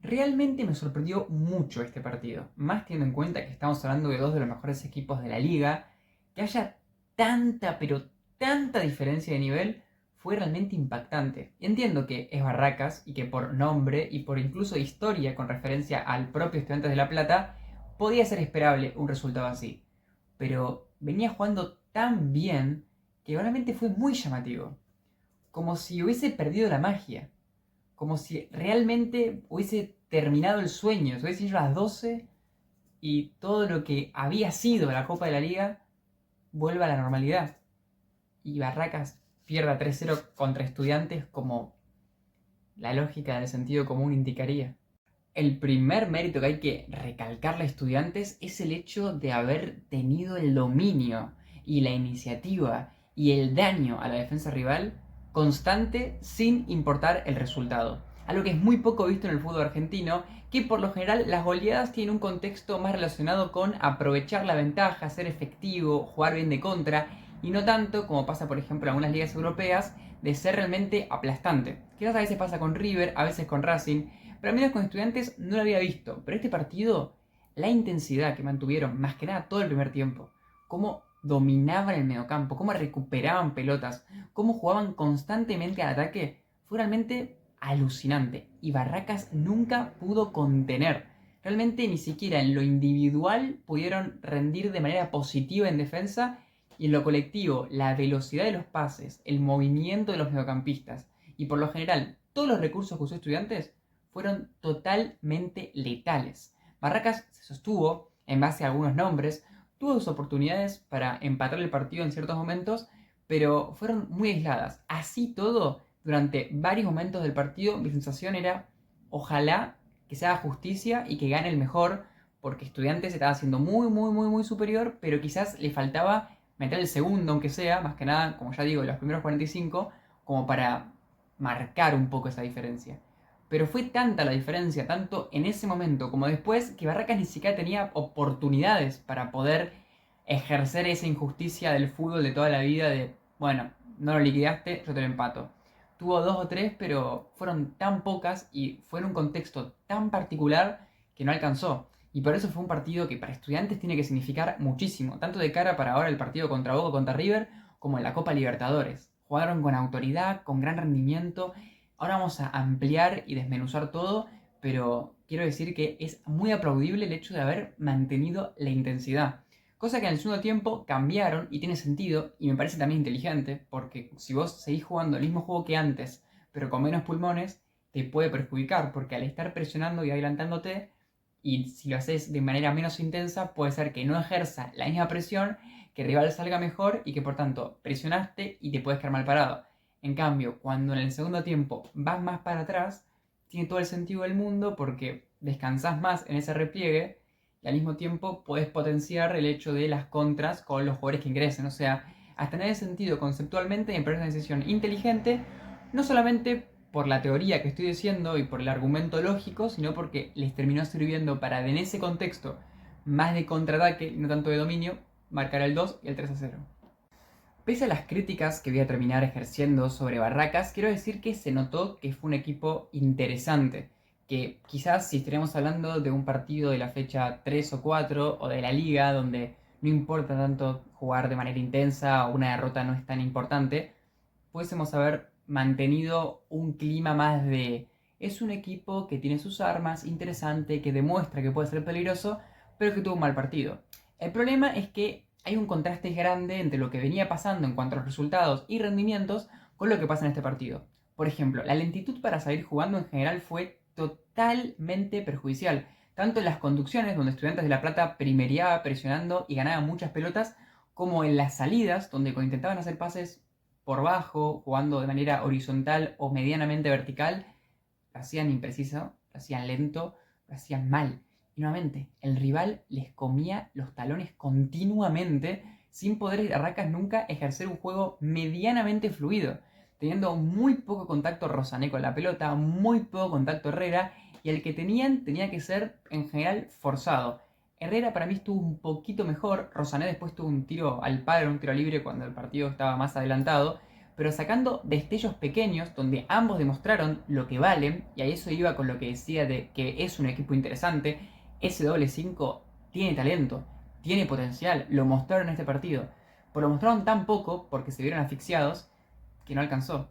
Realmente me sorprendió mucho este partido, más teniendo en cuenta que estamos hablando de dos de los mejores equipos de la liga, que haya tanta, pero tanta diferencia de nivel fue realmente impactante. Entiendo que es Barracas y que por nombre y por incluso historia con referencia al propio Estudiantes de La Plata, podía ser esperable un resultado así. Pero venía jugando tan bien que realmente fue muy llamativo, como si hubiese perdido la magia, como si realmente hubiese terminado el sueño, se hubiese ido a las 12 y todo lo que había sido la Copa de la Liga vuelve a la normalidad. Y Barracas pierda 3-0 contra Estudiantes como la lógica del sentido común indicaría. El primer mérito que hay que recalcarle a Estudiantes es el hecho de haber tenido el dominio y la iniciativa y el daño a la defensa rival constante sin importar el resultado. Algo que es muy poco visto en el fútbol argentino, que por lo general las goleadas tienen un contexto más relacionado con aprovechar la ventaja, ser efectivo, jugar bien de contra, y no tanto, como pasa por ejemplo en algunas ligas europeas, de ser realmente aplastante. Quizás a veces pasa con River, a veces con Racing, pero al menos con Estudiantes no lo había visto. Pero este partido, la intensidad que mantuvieron, más que nada todo el primer tiempo, cómo dominaban el mediocampo, cómo recuperaban pelotas, cómo jugaban constantemente al ataque, fue realmente alucinante. Y Barracas nunca pudo contener. Realmente ni siquiera en lo individual pudieron rendir de manera positiva en defensa, y en lo colectivo, la velocidad de los pases, el movimiento de los mediocampistas y por lo general todos los recursos que usó Estudiantes fueron totalmente letales. Barracas se sostuvo en base a algunos nombres, tuvo sus oportunidades para empatar el partido en ciertos momentos, pero fueron muy aisladas. Así todo, durante varios momentos del partido, mi sensación era, ojalá que se haga justicia y que gane el mejor, porque Estudiantes estaba siendo muy superior, pero quizás le faltaba meter el segundo, aunque sea, más que nada, como ya digo, los primeros 45, como para marcar un poco esa diferencia. Pero fue tanta la diferencia, tanto en ese momento como después, que Barracas ni siquiera tenía oportunidades para poder ejercer esa injusticia del fútbol de toda la vida de, bueno, no lo liquidaste, yo te lo empato. Tuvo dos o tres, pero fueron tan pocas y fue en un contexto tan particular que no alcanzó. Y por eso fue un partido que para Estudiantes tiene que significar muchísimo, tanto de cara para ahora el partido contra Boca, contra River, como en la Copa Libertadores. Jugaron con autoridad, con gran rendimiento. Ahora vamos a ampliar y desmenuzar todo, pero quiero decir que es muy aplaudible el hecho de haber mantenido la intensidad. Cosa que en el segundo tiempo cambiaron y tiene sentido y me parece también inteligente, porque si vos seguís jugando el mismo juego que antes, pero con menos pulmones, te puede perjudicar, porque al estar presionando y adelantándote, y si lo haces de manera menos intensa, puede ser que no ejerza la misma presión, que el rival salga mejor y que por tanto presionaste y te puedes quedar mal parado. En cambio, cuando en el segundo tiempo vas más para atrás, tiene todo el sentido del mundo porque descansás más en ese repliegue y al mismo tiempo puedes potenciar el hecho de las contras con los jugadores que ingresen. O sea, hasta en ese sentido, conceptualmente, me parece una decisión inteligente, no solamente por la teoría que estoy diciendo y por el argumento lógico, sino porque les terminó sirviendo para, en ese contexto, más de contraataque y no tanto de dominio, marcar el 2 y el 3-0. Pese a las críticas que voy a terminar ejerciendo sobre Barracas, quiero decir que se notó que fue un equipo interesante, que quizás si estaremos hablando de un partido de la fecha 3 o 4 o de la liga donde no importa tanto jugar de manera intensa o una derrota no es tan importante, pudiésemos haber mantenido un clima más de es un equipo que tiene sus armas, interesante, que demuestra que puede ser peligroso, pero que tuvo un mal partido. El problema es que hay un contraste grande entre lo que venía pasando en cuanto a los resultados y rendimientos con lo que pasa en este partido. Por ejemplo, la lentitud para salir jugando en general fue totalmente perjudicial, tanto en las conducciones, donde Estudiantes de La Plata primeriaba presionando y ganaba muchas pelotas, como en las salidas, donde intentaban hacer pases por bajo, jugando de manera horizontal o medianamente vertical, lo hacían impreciso, lo hacían lento, lo hacían mal. Y nuevamente, el rival les comía los talones continuamente, sin poder Barracas nunca ejercer un juego medianamente fluido, teniendo muy poco contacto Rosané con la pelota, muy poco contacto Herrera, y el que tenían tenía que ser en general forzado. Herrera para mí estuvo un poquito mejor, Rosané después tuvo un tiro al palo, un tiro libre cuando el partido estaba más adelantado, pero sacando destellos pequeños donde ambos demostraron lo que valen, y a eso iba con lo que decía de que es un equipo interesante. Ese doble 5 tiene talento, tiene potencial, lo mostraron en este partido, pero lo mostraron tan poco porque se vieron asfixiados que no alcanzó.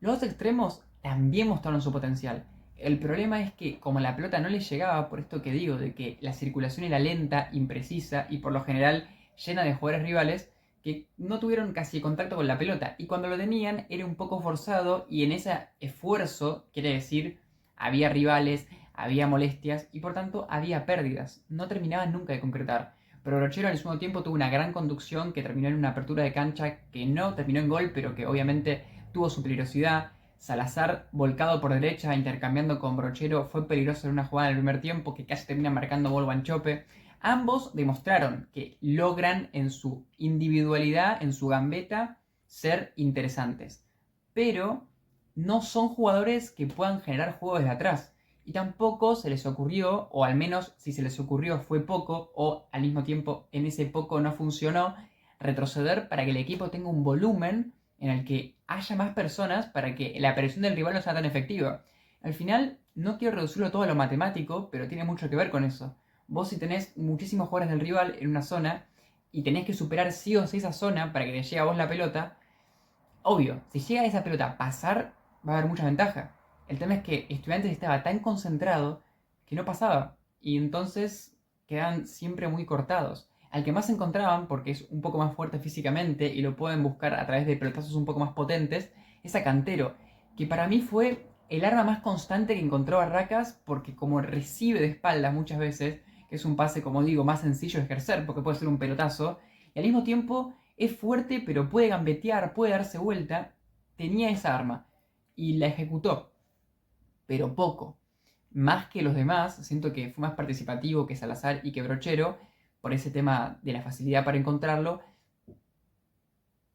Los dos extremos también mostraron su potencial. El problema es que como la pelota no les llegaba, por esto que digo, de que la circulación era lenta, imprecisa y por lo general llena de jugadores rivales, que no tuvieron casi contacto con la pelota. Y cuando lo tenían era un poco forzado y en ese esfuerzo, quiere decir, había rivales, había molestias y por tanto había pérdidas. No terminaban nunca de concretar. Pero Brochero en el segundo tiempo tuvo una gran conducción que terminó en una apertura de cancha que no terminó en gol, pero que obviamente tuvo su peligrosidad. Salazar, volcado por derecha, intercambiando con Brochero, fue peligroso en una jugada en el primer tiempo que casi termina marcando gol Wanchope. Ambos demostraron que logran en su individualidad, en su gambeta, ser interesantes. Pero no son jugadores que puedan generar juego desde atrás. Y tampoco se les ocurrió, o al menos si se les ocurrió fue poco, o al mismo tiempo en ese poco no funcionó, retroceder para que el equipo tenga un volumen en el que haya más personas para que la presión del rival no sea tan efectiva. Al final, no quiero reducirlo todo a lo matemático, pero tiene mucho que ver con eso. Vos si tenés muchísimos jugadores del rival en una zona y tenés que superar sí o sí esa zona para que te llegue a vos la pelota, obvio, si llega esa pelota a pasar, va a haber mucha ventaja. El tema es que Estudiantes estaba tan concentrado que no pasaba. Y entonces quedan siempre muy cortados. Al que más se encontraban, porque es un poco más fuerte físicamente y lo pueden buscar a través de pelotazos un poco más potentes, es a Cantero, que para mí fue el arma más constante que encontró Barracas, porque como recibe de espaldas muchas veces, que es un pase, como digo, más sencillo de ejercer, porque puede ser un pelotazo, y al mismo tiempo es fuerte, pero puede gambetear, puede darse vuelta, tenía esa arma y la ejecutó, pero poco. Más que los demás, siento que fue más participativo que Salazar y que Brochero, por ese tema de la facilidad para encontrarlo,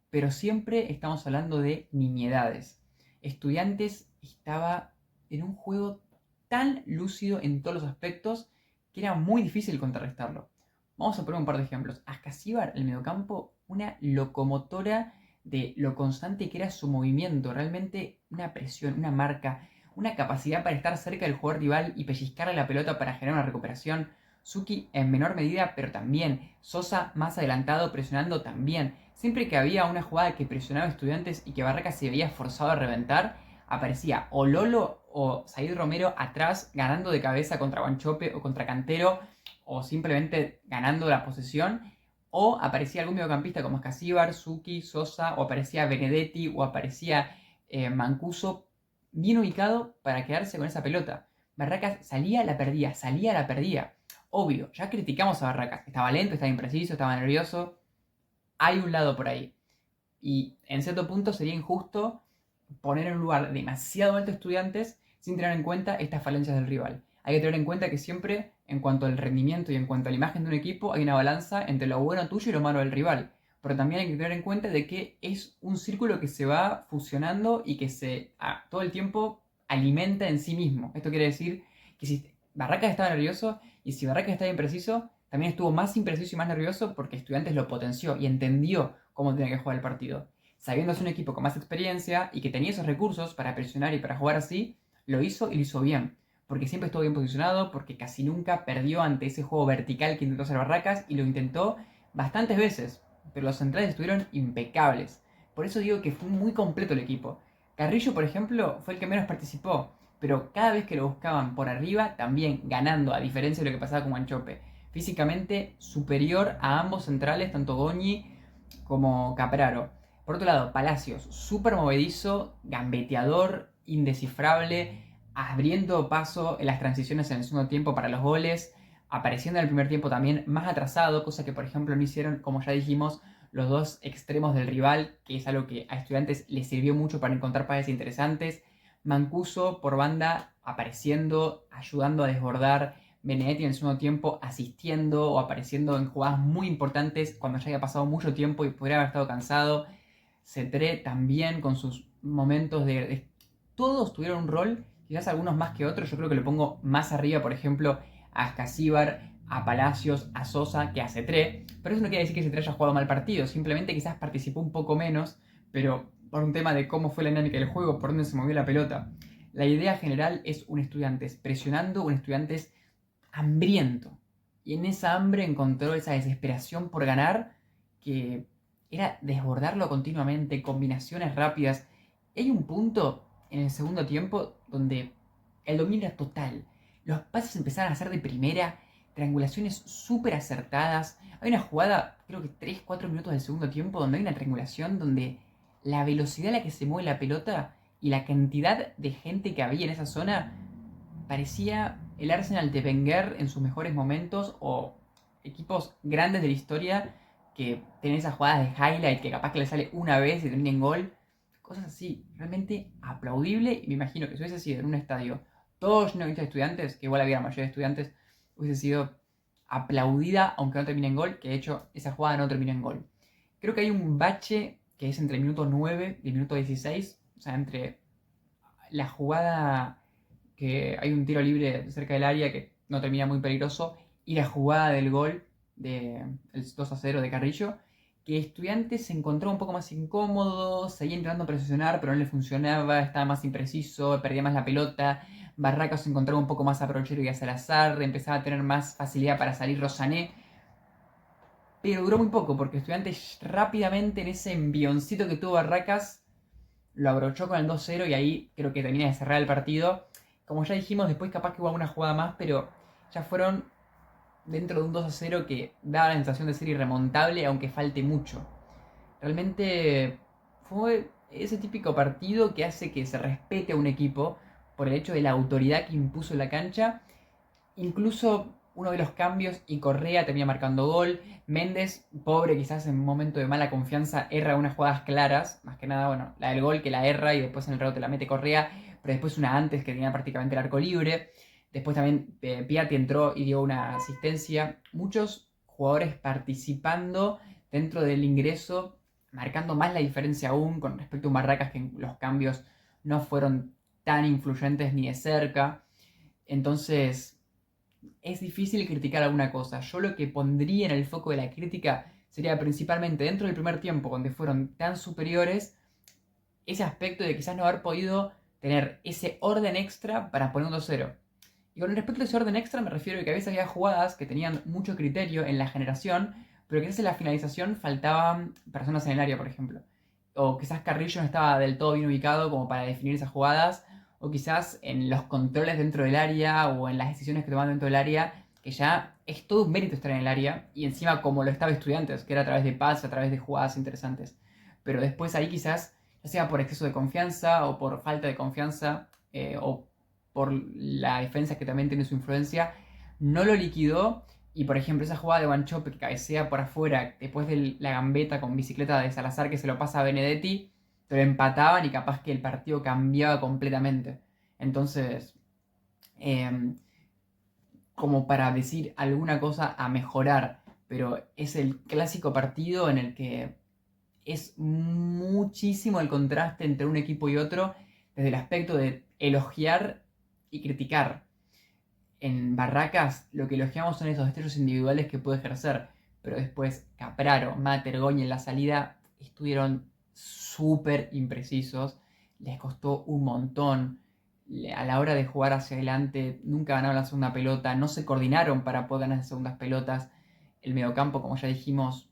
pero siempre estamos hablando de nimiedades. Estudiantes estaba en un juego tan lúcido en todos los aspectos que era muy difícil contrarrestarlo. Vamos a poner un par de ejemplos. Ascasíbar, el mediocampo, una locomotora de lo constante que era su movimiento. Realmente una presión, una marca, una capacidad para estar cerca del jugador rival y pellizcarle la pelota para generar una recuperación. Suki en menor medida, pero también. Sosa más adelantado, presionando también. Siempre que había una jugada que presionaba a Estudiantes y que Barracas se veía forzado a reventar, aparecía o Lolo o Said Romero atrás ganando de cabeza contra Wanchope o contra Cantero o simplemente ganando la posesión, o aparecía algún mediocampista como Escasíbar, Suki, Sosa, o aparecía Benedetti, o aparecía Mancuso, bien ubicado para quedarse con esa pelota. Barracas salía, la perdía, salía, la perdía. Obvio, ya criticamos a Barracas, estaba lento, estaba impreciso, estaba nervioso. Hay un lado por ahí. Y en cierto punto sería injusto poner en un lugar demasiado alto a Estudiantes sin tener en cuenta estas falencias del rival. Hay que tener en cuenta que siempre, en cuanto al rendimiento y en cuanto a la imagen de un equipo, hay una balanza entre lo bueno tuyo y lo malo del rival. Pero también hay que tener en cuenta de que es un círculo que se va fusionando y que todo el tiempo alimenta en sí mismo. Esto quiere decir que si Barracas estaba nervioso y si Barracas estaba impreciso, también estuvo más impreciso y más nervioso porque Estudiantes lo potenció y entendió cómo tenía que jugar el partido. Sabiéndose un equipo con más experiencia y que tenía esos recursos para presionar y para jugar así, lo hizo y lo hizo bien. Porque siempre estuvo bien posicionado, porque casi nunca perdió ante ese juego vertical que intentó hacer Barracas y lo intentó bastantes veces. Pero los centrales estuvieron impecables. Por eso digo que fue muy completo el equipo. Carrillo, por ejemplo, fue el que menos participó, pero cada vez que lo buscaban por arriba, también ganando, a diferencia de lo que pasaba con Wanchope. Físicamente superior a ambos centrales, tanto Goñi como Capraro. Por otro lado, Palacios, súper movedizo, gambeteador, indescifrable, abriendo paso en las transiciones en el segundo tiempo para los goles, apareciendo en el primer tiempo también más atrasado, cosa que por ejemplo no hicieron, como ya dijimos, los dos extremos del rival, que es algo que a Estudiantes les sirvió mucho para encontrar pases interesantes. Mancuso por banda apareciendo, ayudando a desbordar. Benedetti en el segundo tiempo asistiendo o apareciendo en jugadas muy importantes cuando ya había pasado mucho tiempo y podría haber estado cansado. Cetré también con sus momentos todos tuvieron un rol, quizás algunos más que otros. Yo creo que lo pongo más arriba, por ejemplo, a Escasíbar, a Palacios, a Sosa que a Cetré. Pero eso no quiere decir que Cetré haya jugado mal partido, simplemente quizás participó un poco menos, pero por un tema de cómo fue la dinámica del juego, por dónde se movió la pelota. La idea general es un Estudiantes presionando, un Estudiantes hambriento. Y en esa hambre encontró esa desesperación por ganar que era desbordarlo continuamente, combinaciones rápidas. Y hay un punto en el segundo tiempo donde el dominio era total. Los pases empezaron a ser de primera, triangulaciones súper acertadas. Hay una jugada, creo que 3-4 minutos del segundo tiempo, donde hay una triangulación donde la velocidad a la que se mueve la pelota y la cantidad de gente que había en esa zona parecía el Arsenal de Wenger en sus mejores momentos o equipos grandes de la historia que tienen esas jugadas de highlight que capaz que le sale una vez y termina en gol. Cosas así, realmente aplaudible. Y me imagino que si hubiese sido en un estadio todos llenos de estudiantes, que igual había la mayoría de estudiantes, hubiese sido aplaudida aunque no termine en gol, que de hecho esa jugada no terminó en gol. Creo que hay un bache que es entre el minuto 9 y el minuto 16, o sea, entre la jugada que hay un tiro libre cerca del área que no termina muy peligroso, y la jugada del gol del 2-0 de Carrillo, que Estudiantes se encontró un poco más incómodo, seguía intentando presionar, pero no le funcionaba, estaba más impreciso, perdía más la pelota. Barracas se encontraba un poco más a Brochero y a Salazar, empezaba a tener más facilidad para salir Rosané, pero duró muy poco porque Estudiantes rápidamente en ese envioncito que tuvo Barracas lo abrochó con el 2-0 y ahí creo que termina de cerrar el partido. Como ya dijimos, después capaz que hubo alguna jugada más, pero ya fueron dentro de un 2-0 que daba la sensación de ser irremontable, aunque falte mucho. Realmente fue ese típico partido que hace que se respete a un equipo por el hecho de la autoridad que impuso en la cancha. Incluso uno de los cambios y Correa termina marcando gol. Méndez, pobre, quizás en un momento de mala confianza, erra unas jugadas claras. Más que nada, bueno, la del gol que la erra y después en el rebote la mete Correa. Pero después una antes que tenía prácticamente el arco libre. Después también Piatti entró y dio una asistencia. Muchos jugadores participando dentro del ingreso, marcando más la diferencia aún con respecto a un Barracas que los cambios no fueron tan influyentes ni de cerca. Entonces, es difícil criticar alguna cosa. Yo lo que pondría en el foco de la crítica sería principalmente dentro del primer tiempo, donde fueron tan superiores, ese aspecto de quizás no haber podido tener ese orden extra para poner un 2-0. Y con respecto a ese orden extra me refiero a que a veces había jugadas que tenían mucho criterio en la generación, pero quizás en la finalización faltaban personas en el área, por ejemplo. O quizás Carrillo no estaba del todo bien ubicado como para definir esas jugadas, o quizás en los controles dentro del área o en las decisiones que tomaban dentro del área, que ya es todo un mérito estar en el área, y encima como lo estaba Estudiantes, que era a través de pases, a través de jugadas interesantes. Pero después ahí quizás, ya sea por exceso de confianza o por falta de confianza, o por la defensa que también tiene su influencia, no lo liquidó. Y por ejemplo, esa jugada de Wanchope que cabecea por afuera después de la gambeta con bicicleta de Salazar que se lo pasa a Benedetti, pero empataban y capaz que el partido cambiaba completamente. Entonces, eh, como para decir alguna cosa a mejorar, pero es el clásico partido en el que es muchísimo el contraste entre un equipo y otro desde el aspecto de elogiar y criticar. En Barracas lo que elogiamos son esos destellos individuales que puede ejercer, pero después Capraro, Mater, Goñi en la salida estuvieron súper imprecisos, les costó un montón. A la hora de jugar hacia adelante nunca ganaron la segunda pelota, no se coordinaron para poder ganar las segundas pelotas. El mediocampo, como ya dijimos,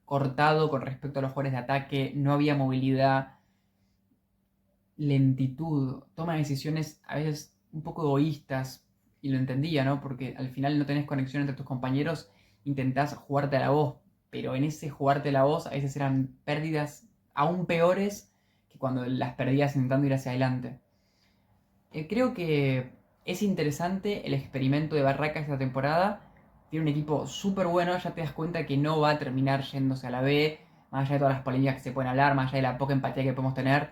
cortado con respecto a los jugadores de ataque, no había movilidad, lentitud, toma de decisiones a veces un poco egoístas, y lo entendía, ¿no? Porque al final no tenés conexión entre tus compañeros, intentás jugarte a la voz, pero en ese jugarte a la voz a veces eran pérdidas aún peores que cuando las perdías intentando ir hacia adelante. Creo que es interesante el experimento de Barracas esta temporada. Tiene un equipo súper bueno, ya te das cuenta que no va a terminar yéndose a la B, más allá de todas las polémicas que se pueden hablar, más allá de la poca empatía que podemos tener.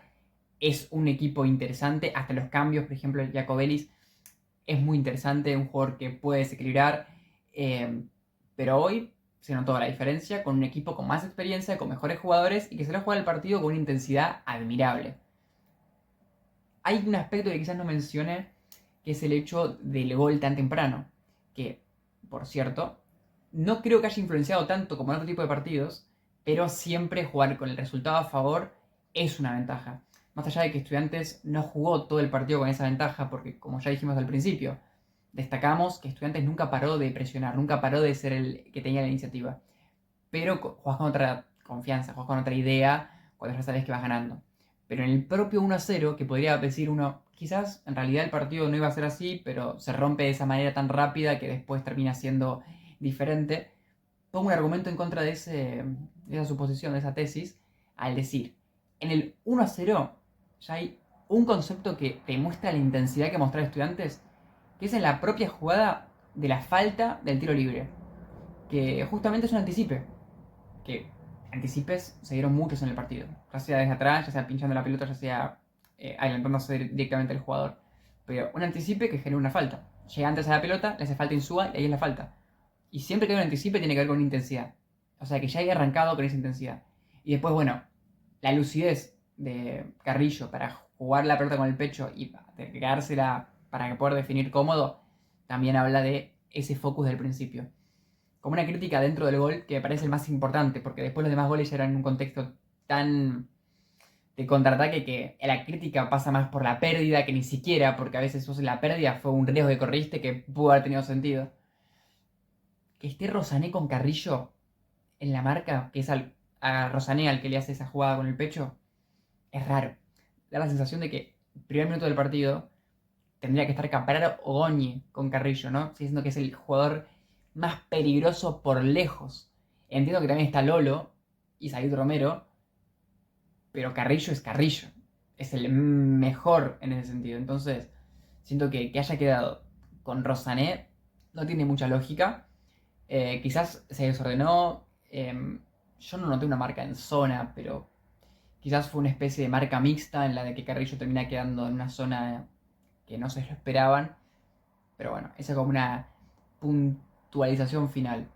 Es un equipo interesante, hasta los cambios, por ejemplo, el Jacobelis es muy interesante, un jugador que puede desequilibrar, pero hoy se notó la diferencia con un equipo con más experiencia, con mejores jugadores y que se lo juega el partido con una intensidad admirable. Hay un aspecto que quizás no mencione, que es el hecho del gol tan temprano, que, por cierto, no creo que haya influenciado tanto como en otro tipo de partidos, pero siempre jugar con el resultado a favor es una ventaja. Más allá de que Estudiantes no jugó todo el partido con esa ventaja, porque como ya dijimos al principio, destacamos que Estudiantes nunca paró de presionar, nunca paró de ser el que tenía la iniciativa. Pero jugás con otra confianza, jugás con otra idea cuando ya sabes que vas ganando. Pero en el propio 1-0, que podría decir uno, quizás en realidad el partido no iba a ser así, pero se rompe de esa manera tan rápida que después termina siendo diferente. Pongo un argumento en contra de esa suposición, de esa tesis, al decir, en el 1-0 ya hay un concepto que demuestra la intensidad que mostraron Estudiantes, que es en la propia jugada de la falta del tiro libre, que justamente es un anticipe, que anticipes se dieron muchos en el partido, ya sea desde atrás, ya sea pinchando la pelota, ya sea adelantándose directamente al jugador, pero un anticipe que genera una falta, llega antes a la pelota, le hace falta Insúa y ahí es la falta. Y siempre que hay un anticipe tiene que ver con intensidad. O sea, que ya haya arrancado con esa intensidad. Y después, bueno, la lucidez de Carrillo para jugar la pelota con el pecho y quedársela para poder definir cómodo, también habla de ese focus del principio. Como una crítica dentro del gol que me parece el más importante, porque después los demás goles ya eran en un contexto tan de contraataque que la crítica pasa más por la pérdida que ni siquiera, porque a veces la pérdida fue un riesgo que corriste que pudo haber tenido sentido. Que esté Rosané con Carrillo en la marca, que es a Rosané al que le hace esa jugada con el pecho, es raro. Da la sensación de que el primer minuto del partido tendría que estar Capararo o Goñi con Carrillo, ¿no? Siendo que es el jugador más peligroso por lejos. Entiendo que también está Lolo y Said Romero, pero Carrillo es Carrillo. Es el mejor en ese sentido. Entonces, siento que haya quedado con Rosané no tiene mucha lógica. Quizás se desordenó. Yo no noté una marca en zona, pero quizás fue una especie de marca mixta en la de que Carrillo termina quedando en una zona que no se lo esperaban. Pero bueno, esa es como una puntualización final.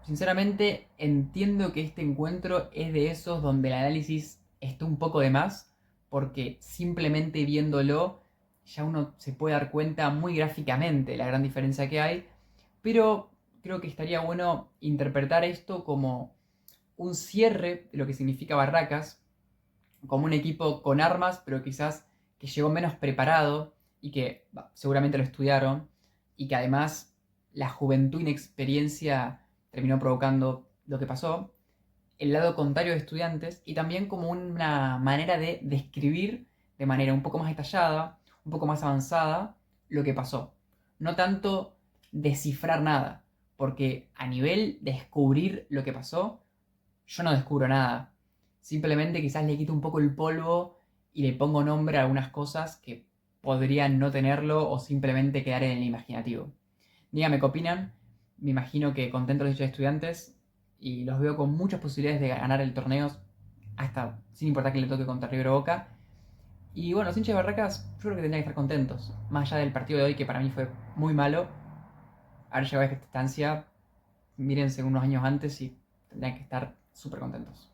Sinceramente, entiendo que este encuentro es de esos donde el análisis está un poco de más, porque simplemente viéndolo ya uno se puede dar cuenta muy gráficamente la gran diferencia que hay, pero creo que estaría bueno interpretar esto como un cierre de lo que significa Barracas, como un equipo con armas, pero quizás que llegó menos preparado y que seguramente lo estudiaron, y que además la juventud y inexperiencia terminó provocando lo que pasó, el lado contrario de Estudiantes, y también como una manera de describir de manera un poco más detallada, un poco más avanzada, lo que pasó. No tanto descifrar nada, porque a nivel de descubrir lo que pasó, yo no descubro nada. Simplemente quizás le quito un poco el polvo y le pongo nombre a algunas cosas que podrían no tenerlo o simplemente quedar en el imaginativo. Dígame qué opinan. Me imagino que contentos los estudiantes y los veo con muchas posibilidades de ganar el torneo, hasta sin importar que le toque contra River o Boca. Y bueno, los hinchas de Barracas, yo creo que tendrían que estar contentos. Más allá del partido de hoy, que para mí fue muy malo, haber llegado a esta instancia, mírense unos años antes y tendrían que estar súper contentos.